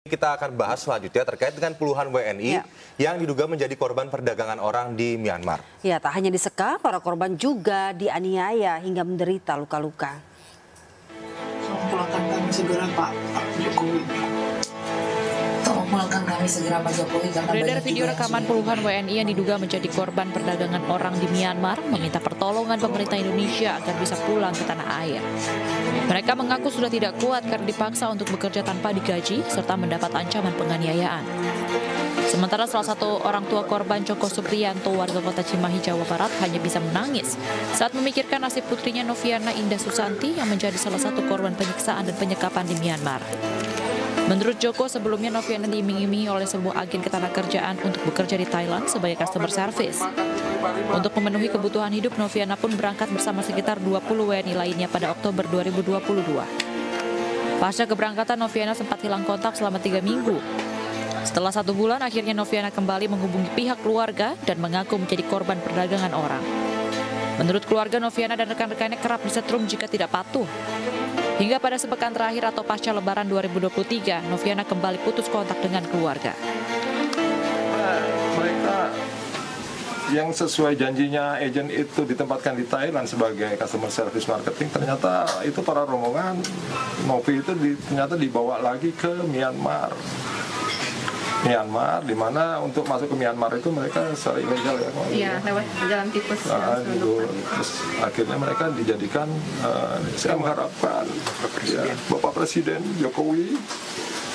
Kita akan bahas selanjutnya terkait dengan puluhan WNI yang diduga menjadi korban perdagangan orang di Myanmar. Ya, tak hanya disekap, para korban juga dianiaya hingga menderita luka-luka. Tolong pulangkan kami segera, Pak Jokowi. Tolong pulangkan kami segera, Pak Jokowi. Beredar video rekaman puluhan WNI yang diduga menjadi korban perdagangan orang di Myanmar meminta pertolongan pemerintah Indonesia agar bisa pulang ke tanah air. Mereka mengaku sudah tidak kuat karena dipaksa untuk bekerja tanpa digaji serta mendapat ancaman penganiayaan. Sementara salah satu orang tua korban Joko Supriyanto warga kota Cimahi, Jawa Barat hanya bisa menangis saat memikirkan nasib putrinya Noviana Indah Susanti yang menjadi salah satu korban penyiksaan dan penyekapan di Myanmar. Menurut Joko, sebelumnya Noviana diiming-imingi oleh sebuah agen ketenagakerjaan untuk bekerja di Thailand sebagai customer service. Untuk memenuhi kebutuhan hidup, Noviana pun berangkat bersama sekitar 20 WNI lainnya pada Oktober 2022. Pasca keberangkatan, Noviana sempat hilang kontak selama 3 minggu. Setelah 1 bulan, akhirnya Noviana kembali menghubungi pihak keluarga dan mengaku menjadi korban perdagangan orang. Menurut keluarga, Noviana dan rekan-rekannya kerap disetrum jika tidak patuh. Hingga pada sepekan terakhir atau pasca Lebaran 2023, Noviana kembali putus kontak dengan keluarga. Mereka yang sesuai janjinya agen itu ditempatkan di Thailand sebagai customer service marketing, ternyata itu para rombongan Novi itu ternyata dibawa lagi ke Myanmar, di mana untuk masuk ke Myanmar itu mereka secara ilegal ya. Iya, lewat jalan tikus. Terus akhirnya mereka dijadikan, saya mengharapkan ya, Bapak Presiden Jokowi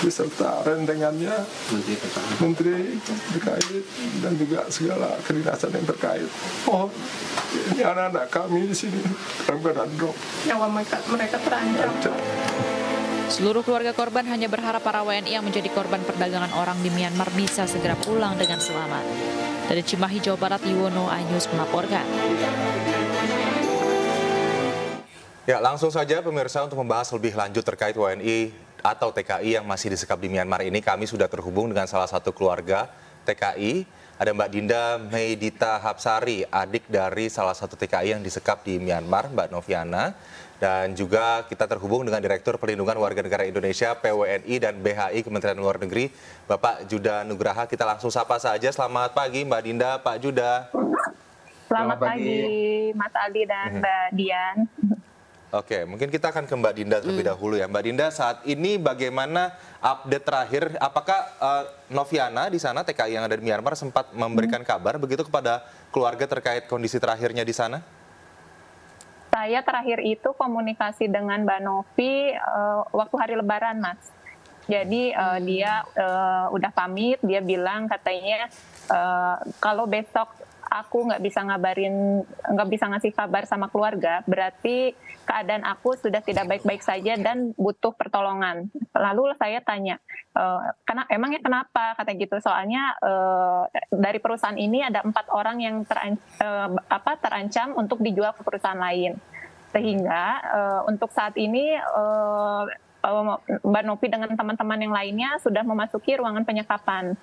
beserta rentengannya, Menteri terkait dan juga segala kedinasan yang terkait. Oh, ini anak-anak kami di sini dalam keadaan drop. Nyawa mereka terancam. Seluruh keluarga korban hanya berharap para WNI yang menjadi korban perdagangan orang di Myanmar bisa segera pulang dengan selamat. Dari Cimahi, Jawa Barat, Yuwono iNews melaporkan. Ya, langsung saja pemirsa untuk membahas lebih lanjut terkait WNI atau TKI yang masih disekap di Myanmar ini, kami sudah terhubung dengan salah satu keluarga TKI. Ada Mbak Dinda Meidita Hapsari, adik dari salah satu TKI yang disekap di Myanmar, Mbak Noviana. Dan juga kita terhubung dengan Direktur Perlindungan Warga Negara Indonesia, PWNI dan BHI Kementerian Luar Negeri, Bapak Juda Nugraha. Kita langsung sapa saja. Selamat pagi Mbak Dinda, Pak Juda. Selamat pagi Mas Aldi dan Mbak Dian. Oke, mungkin kita akan ke Mbak Dinda terlebih dahulu ya. Mbak Dinda, saat ini bagaimana update terakhir? Apakah Noviana di sana, TKI yang ada di Myanmar, sempat memberikan kabar begitu kepada keluarga terkait kondisi terakhirnya di sana? Saya terakhir itu komunikasi dengan Mbak Novi waktu hari Lebaran, Mas. Jadi dia udah pamit, dia bilang katanya kalau besok aku nggak bisa ngasih kabar sama keluarga, berarti keadaan aku sudah tidak baik-baik saja dan butuh pertolongan. Lalu saya tanya, emangnya kenapa? Kata gitu, soalnya dari perusahaan ini ada 4 orang yang terancam untuk dijual ke perusahaan lain. Sehingga untuk saat ini Mbak Novi dengan teman-teman yang lainnya sudah memasuki ruangan penyekapan.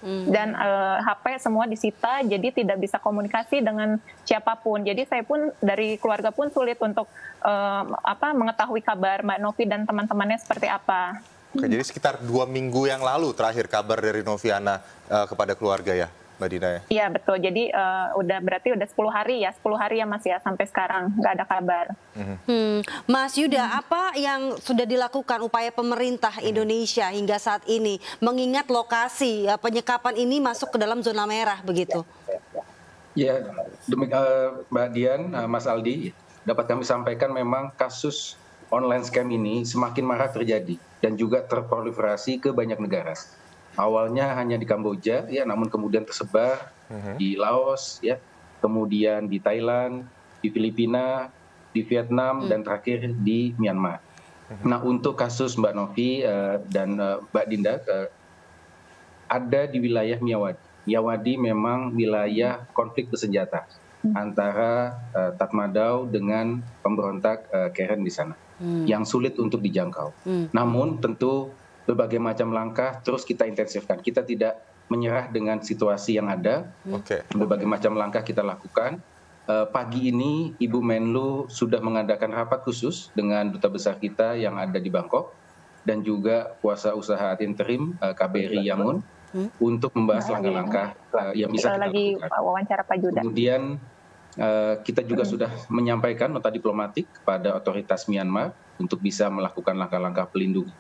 Dan HP semua disita, jadi tidak bisa komunikasi dengan siapapun. Jadi saya pun dari keluarga pun sulit untuk mengetahui kabar Mbak Novi dan teman-temannya seperti apa. Oke, jadi sekitar 2 minggu yang lalu terakhir kabar dari Noviana kepada keluarga ya, Mbak Dina ya? Iya betul, jadi berarti udah 10 hari ya Mas ya, sampai sekarang nggak ada kabar. Mas Yuda, apa yang sudah dilakukan upaya pemerintah Indonesia hingga saat ini, mengingat lokasi penyekapan ini masuk ke dalam zona merah begitu? Ya, Mbak Dian, Mas Aldi, dapat kami sampaikan memang kasus online scam ini semakin marak terjadi dan juga terproliferasi ke banyak negara. Awalnya hanya di Kamboja, ya, namun kemudian tersebar di Laos, ya, kemudian di Thailand, di Filipina, di Vietnam, dan terakhir di Myanmar. Nah, untuk kasus Mbak Novi dan Mbak Dinda ada di wilayah Myawaddy. Myawaddy memang wilayah konflik bersenjata antara Tatmadaw dengan pemberontak Karen di sana, yang sulit untuk dijangkau. Namun tentu berbagai macam langkah terus kita intensifkan. Kita tidak menyerah dengan situasi yang ada. Berbagai macam langkah kita lakukan. Pagi ini Ibu Menlu sudah mengadakan rapat khusus dengan duta besar kita yang ada di Bangkok. dan juga kuasa usaha interim KBRI Yangon untuk membahas langkah-langkah yang bisa kita lagi lakukan. wawancara Pak Judah. Kemudian kita juga sudah menyampaikan nota diplomatik kepada otoritas Myanmar untuk bisa melakukan langkah-langah pelindungan.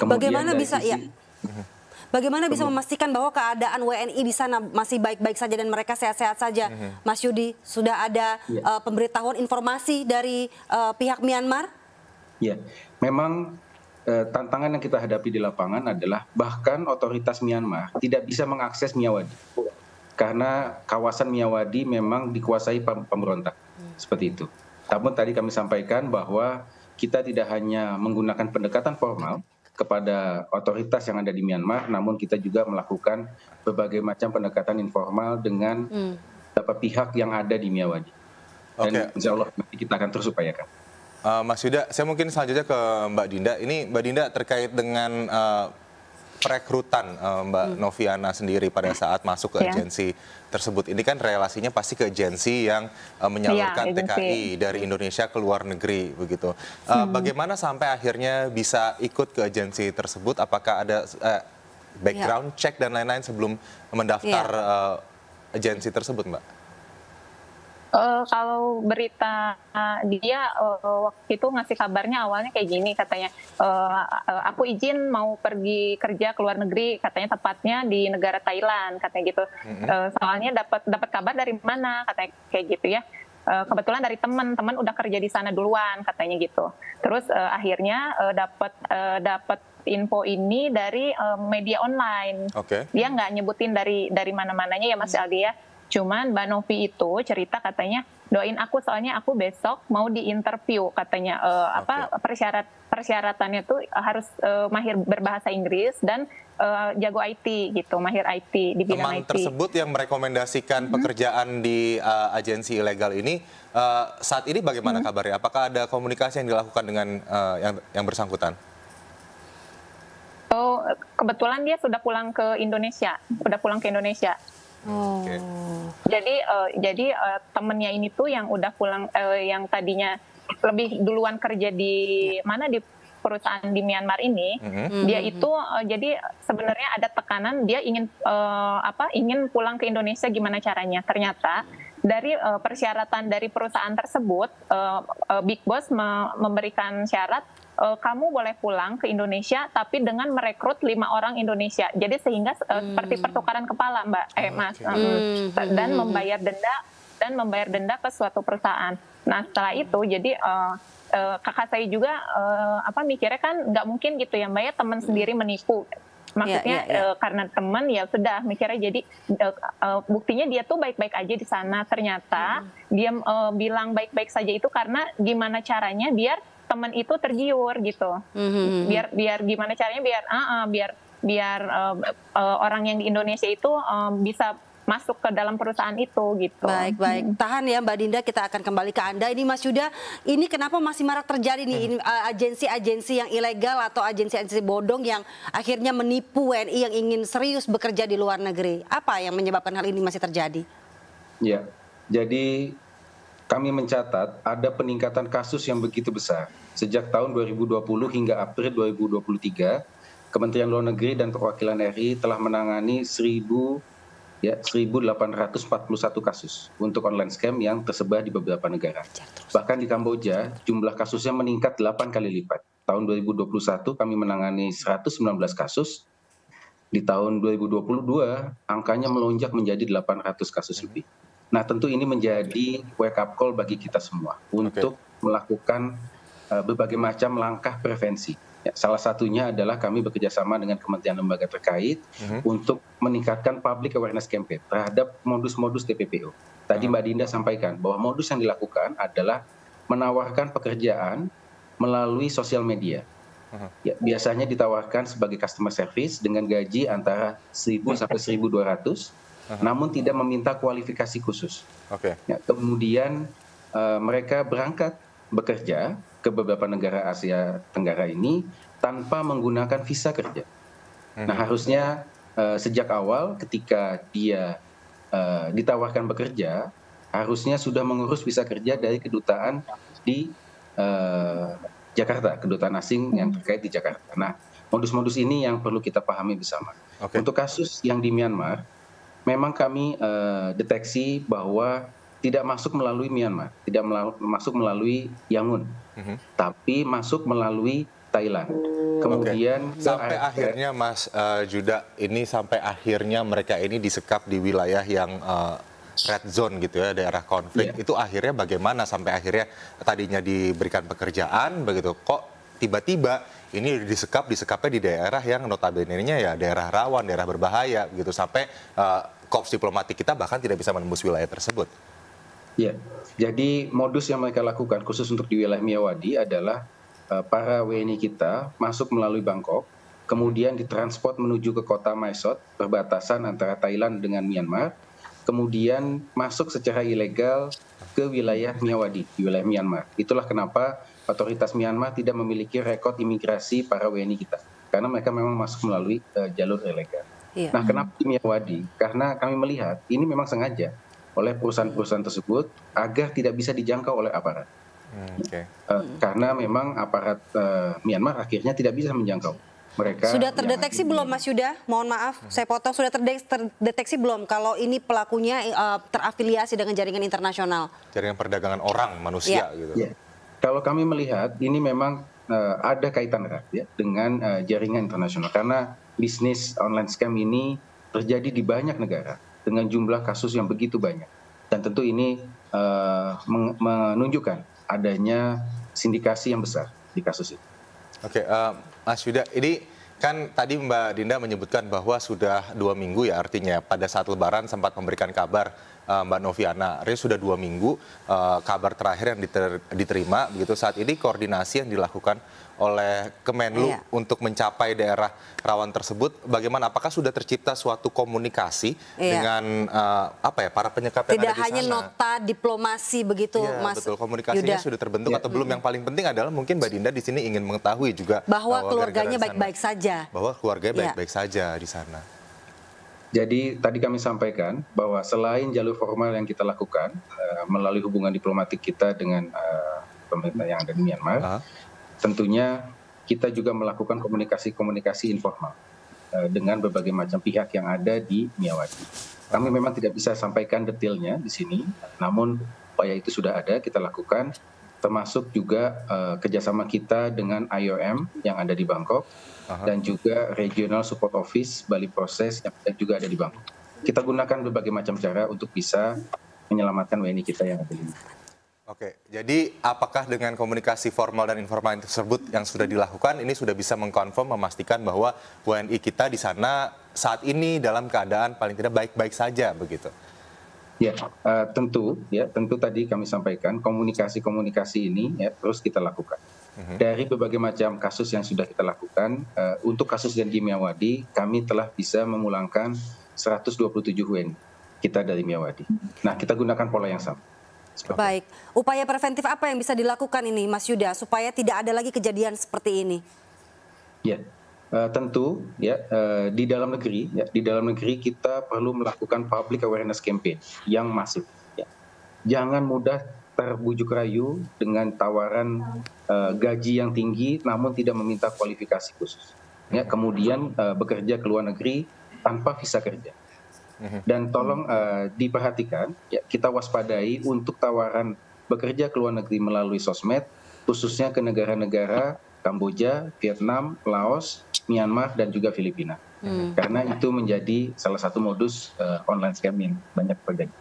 Bagaimana bisa Bagaimana bisa memastikan bahwa keadaan WNI di sana masih baik-baik saja dan mereka sehat-sehat saja, Mas Yudi? Sudah ada pemberitahuan informasi dari pihak Myanmar? Ya, memang tantangan yang kita hadapi di lapangan adalah bahkan otoritas Myanmar tidak bisa mengakses Myawaddy karena kawasan Myawaddy memang dikuasai pemberontak, seperti itu. Namun tadi kami sampaikan bahwa kita tidak hanya menggunakan pendekatan formal kepada otoritas yang ada di Myanmar, namun kita juga melakukan berbagai macam pendekatan informal dengan beberapa pihak yang ada di Myawaddy. Dan insya Allah nanti kita akan terus upayakan. Mas Yuda, saya mungkin selanjutnya ke Mbak Dinda. Ini Mbak Dinda terkait dengan perekrutan Mbak Noviana sendiri pada saat masuk ke agensi tersebut. Ini kan relasinya pasti ke agensi yang menyalurkan TKI dari Indonesia ke luar negeri, begitu. Bagaimana sampai akhirnya bisa ikut ke agensi tersebut? Apakah ada background check dan lain-lain sebelum mendaftar agensi tersebut, Mbak? Kalau berita dia waktu itu ngasih kabarnya awalnya kayak gini, katanya aku izin mau pergi kerja ke luar negeri, katanya tepatnya di negara Thailand, katanya gitu. Soalnya dapat kabar dari mana, katanya kayak gitu ya. Kebetulan dari teman udah kerja di sana duluan, katanya gitu. Terus akhirnya dapat info ini dari media online. Dia nggak nyebutin dari mana-mananya ya Mas Aldi ya. Cuman Mbak Novi itu cerita katanya doain aku soalnya aku besok mau diinterview, katanya persyaratannya tuh harus mahir berbahasa Inggris dan jago IT gitu, mahir IT di bidang IT. Teman tersebut yang merekomendasikan pekerjaan di agensi ilegal ini saat ini bagaimana kabarnya? Apakah ada komunikasi yang dilakukan dengan yang bersangkutan? Oh, kebetulan dia sudah pulang ke Indonesia, Jadi temennya ini tuh yang udah pulang, yang tadinya lebih duluan kerja di mana di perusahaan di Myanmar ini, dia itu jadi sebenarnya ada tekanan dia ingin pulang ke Indonesia, gimana caranya? Ternyata dari persyaratan dari perusahaan tersebut, Big Boss memberikan syarat, kamu boleh pulang ke Indonesia tapi dengan merekrut 5 orang Indonesia. Jadi sehingga seperti pertukaran kepala, Mas, dan membayar denda ke suatu perusahaan. Nah setelah itu jadi kakak saya juga mikirnya kan nggak mungkin gitu ya Mbak ya, teman sendiri menipu. Maksudnya karena teman ya sudah mikirnya, jadi buktinya dia tuh baik-baik aja di sana. Ternyata dia bilang baik-baik saja itu karena gimana caranya biar teman itu tergiur gitu. Biar gimana caranya biar orang yang di Indonesia itu bisa masuk ke dalam perusahaan itu gitu. Baik. Tahan ya Mbak Dinda, kita akan kembali ke Anda. Ini Mas Yuda, ini kenapa masih marak terjadi nih agensi-agensi yang ilegal atau agensi-agensi bodong yang akhirnya menipu WNI yang ingin serius bekerja di luar negeri? Apa yang menyebabkan hal ini masih terjadi? Ya, jadi kami mencatat ada peningkatan kasus yang begitu besar. Sejak tahun 2020 hingga April 2023, Kementerian Luar Negeri dan Perwakilan RI telah menangani 1.841 kasus untuk online scam yang tersebar di beberapa negara. Bahkan di Kamboja, jumlah kasusnya meningkat 8 kali lipat. Tahun 2021 kami menangani 119 kasus. Di tahun 2022, angkanya melonjak menjadi 800 kasus lebih. Nah tentu ini menjadi wake up call bagi kita semua untuk melakukan berbagai macam langkah prevensi. Ya, salah satunya adalah kami bekerjasama dengan kementerian lembaga terkait untuk meningkatkan public awareness campaign terhadap modus-modus TPPO. Tadi Mbak Dinda sampaikan bahwa modus yang dilakukan adalah menawarkan pekerjaan melalui sosial media. Ya, biasanya ditawarkan sebagai customer service dengan gaji antara 1.000 sampai 1.200. Namun tidak meminta kualifikasi khusus. Ya, kemudian mereka berangkat bekerja ke beberapa negara Asia Tenggara ini tanpa menggunakan visa kerja. Nah harusnya sejak awal ketika dia ditawarkan bekerja, harusnya sudah mengurus visa kerja dari kedutaan di Jakarta, kedutaan asing yang terkait di Jakarta. Nah, modus-modus ini yang perlu kita pahami bersama. Untuk kasus yang di Myanmar, memang kami deteksi bahwa tidak masuk melalui Myanmar, tidak masuk melalui Yangon, tapi masuk melalui Thailand. Kemudian sampai akhirnya Mas Juda, ini sampai akhirnya mereka ini disekap di wilayah yang red zone gitu ya, daerah konflik. Itu akhirnya bagaimana sampai akhirnya tadinya diberikan pekerjaan begitu, kok tiba-tiba ini disekapnya di daerah yang notabene-nya ya daerah rawan, daerah berbahaya gitu, sampai korps diplomatik kita bahkan tidak bisa menembus wilayah tersebut. Ya, jadi modus yang mereka lakukan khusus untuk di wilayah Myawaddy adalah para WNI kita masuk melalui Bangkok, kemudian ditransport menuju ke kota Mae Sot, perbatasan antara Thailand dengan Myanmar, kemudian masuk secara ilegal ke wilayah Myawaddy, di wilayah Myanmar. Itulah kenapa otoritas Myanmar tidak memiliki rekod imigrasi para WNI kita, karena mereka memang masuk melalui jalur ilegal. Nah, kenapa di Myawaddy? Karena kami melihat ini memang sengaja oleh perusahaan-perusahaan tersebut agar tidak bisa dijangkau oleh aparat. Karena memang aparat Myanmar akhirnya tidak bisa menjangkau mereka. Sudah terdeteksi belum Mas Yuda? Mohon maaf, saya potong. Sudah terdeteksi belum kalau ini pelakunya terafiliasi dengan jaringan internasional? Jaringan perdagangan orang, manusia gitu. Ya. Kalau kami melihat ini memang ada kaitan erat ya dengan jaringan internasional, karena bisnis online scam ini terjadi di banyak negara dengan jumlah kasus yang begitu banyak, dan tentu ini menunjukkan adanya sindikasi yang besar di kasus itu. Mas Yuda, ini kan tadi Mbak Dinda menyebutkan bahwa sudah 2 minggu ya, artinya pada saat Lebaran sempat memberikan kabar Mbak Noviana, artinya sudah 2 minggu kabar terakhir yang diterima begitu. Saat ini koordinasi yang dilakukan oleh Kemenlu untuk mencapai daerah rawan tersebut, bagaimana? Apakah sudah tercipta suatu komunikasi dengan para penyekap yang ada di sana? Tidak hanya nota diplomasi begitu, Mas. Betul, komunikasinya sudah terbentuk atau belum? Yang paling penting adalah mungkin Mbak Dinda di sini ingin mengetahui juga bahwa keluarganya baik-baik saja. Bahwa keluarganya baik-baik saja di sana. Jadi tadi kami sampaikan bahwa selain jalur formal yang kita lakukan melalui hubungan diplomatik kita dengan pemerintah yang ada di Myanmar, tentunya kita juga melakukan komunikasi informal dengan berbagai macam pihak yang ada di Myawaddy. Kami memang tidak bisa sampaikan detailnya di sini, namun upaya itu sudah ada kita lakukan, termasuk juga kerjasama kita dengan IOM yang ada di Bangkok, dan juga Regional Support Office Bali Proses yang juga ada di Bangkok. Kita gunakan berbagai macam cara untuk bisa menyelamatkan WNI kita yang ada di sini. Jadi apakah dengan komunikasi formal dan informal tersebut yang sudah dilakukan, ini sudah bisa mengkonfirm, memastikan bahwa WNI kita di sana saat ini dalam keadaan paling tidak baik-baik saja begitu? Ya, tentu tadi kami sampaikan komunikasi ini terus kita lakukan. Dari berbagai macam kasus yang sudah kita lakukan, untuk kasus yang di Myawaddy, kami telah bisa memulangkan 127 WNI kita dari Myawaddy. Nah, kita gunakan pola yang sama. Baik, upaya preventif apa yang bisa dilakukan ini, Mas Yuda, supaya tidak ada lagi kejadian seperti ini? Ya, tentu di dalam negeri kita perlu melakukan public awareness campaign yang masif. Jangan mudah terbujuk rayu dengan tawaran gaji yang tinggi namun tidak meminta kualifikasi khusus. Kemudian bekerja ke luar negeri tanpa visa kerja. Dan tolong diperhatikan, kita waspadai untuk tawaran bekerja ke luar negeri melalui sosmed, khususnya ke negara-negara Kamboja, Vietnam, Laos, Myanmar, dan juga Filipina. Karena itu menjadi salah satu modus online scam yang banyak terjadi.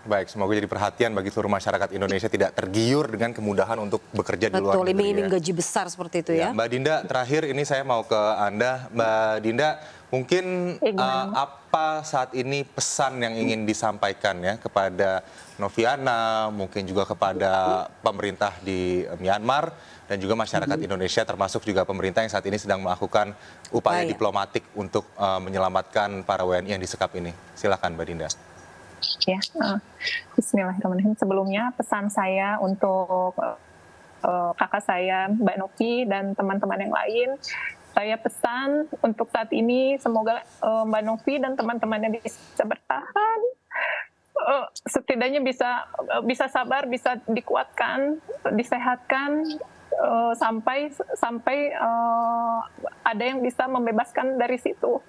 Baik, semoga jadi perhatian bagi seluruh masyarakat Indonesia tidak tergiur dengan kemudahan untuk bekerja di luar negeri. Betul, iming gaji besar seperti itu ya. Mbak Dinda, terakhir ini saya mau ke Anda. Mbak Dinda, mungkin apa saat ini pesan yang ingin disampaikan ya kepada Noviana, mungkin juga kepada pemerintah di Myanmar, dan juga masyarakat Indonesia, termasuk juga pemerintah yang saat ini sedang melakukan upaya diplomatik untuk menyelamatkan para WNI yang disekap ini. Silakan Mbak Dinda. Ya, Bismillahirrahmanirrahim. Sebelumnya pesan saya untuk kakak saya Mbak Novi dan teman-teman yang lain, saya pesan untuk saat ini semoga Mbak Novi dan teman-temannya bisa bertahan, setidaknya bisa sabar, bisa dikuatkan, disehatkan, sampai ada yang bisa membebaskan dari situ.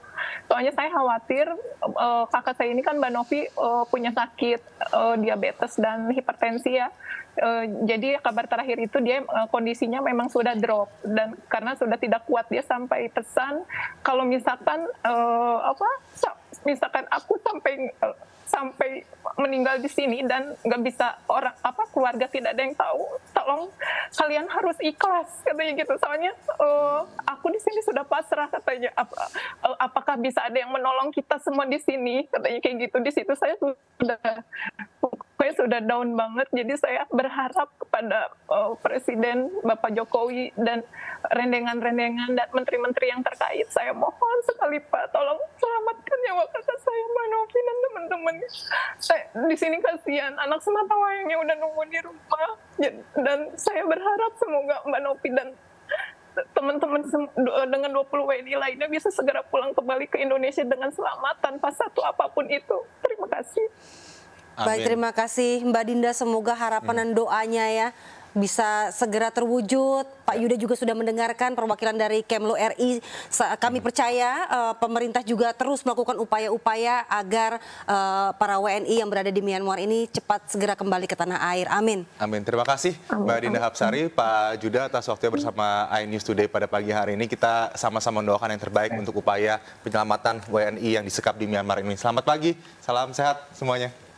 Soalnya saya khawatir kakak saya ini kan Mbak Novi punya sakit diabetes dan hipertensi ya. Jadi kabar terakhir itu dia kondisinya memang sudah drop, dan karena sudah tidak kuat dia sampai pesan kalau misalkan misalkan aku sampai meninggal di sini dan nggak bisa keluarga tidak ada yang tahu, tolong kalian harus ikhlas katanya gitu. Soalnya aku di sini sudah pasrah katanya. Apakah bisa ada yang menolong kita semua di sini katanya kayak gitu. Di situ saya sudah down banget. Jadi saya berharap kepada Presiden Bapak Jokowi dan rendengan-rendengan dan menteri-menteri yang terkait, saya mohon sekali Pak, tolong selamatkan nyawa kakak saya Mbak Novi dan teman-teman. Saya di sini kasihan, anak semata wayangnya udah nunggu di rumah, dan saya berharap semoga Mbak Novi dan teman-teman dengan 20 WNI lainnya bisa segera pulang kembali ke Indonesia dengan selamat tanpa satu apapun itu. Terima kasih. Baik, terima kasih Mbak Dinda, semoga harapan dan doanya ya bisa segera terwujud. Pak Yuda juga sudah mendengarkan perwakilan dari Kemlu RI. Kami percaya pemerintah juga terus melakukan upaya-upaya agar para WNI yang berada di Myanmar ini cepat segera kembali ke tanah air. Amin. Amin. Terima kasih Mbak Dinda Hapsari, Pak Juda atas waktunya bersama iNews Today pada pagi hari ini. Kita sama-sama mendoakan yang terbaik untuk upaya penyelamatan WNI yang disekap di Myanmar ini. Selamat pagi, salam sehat semuanya.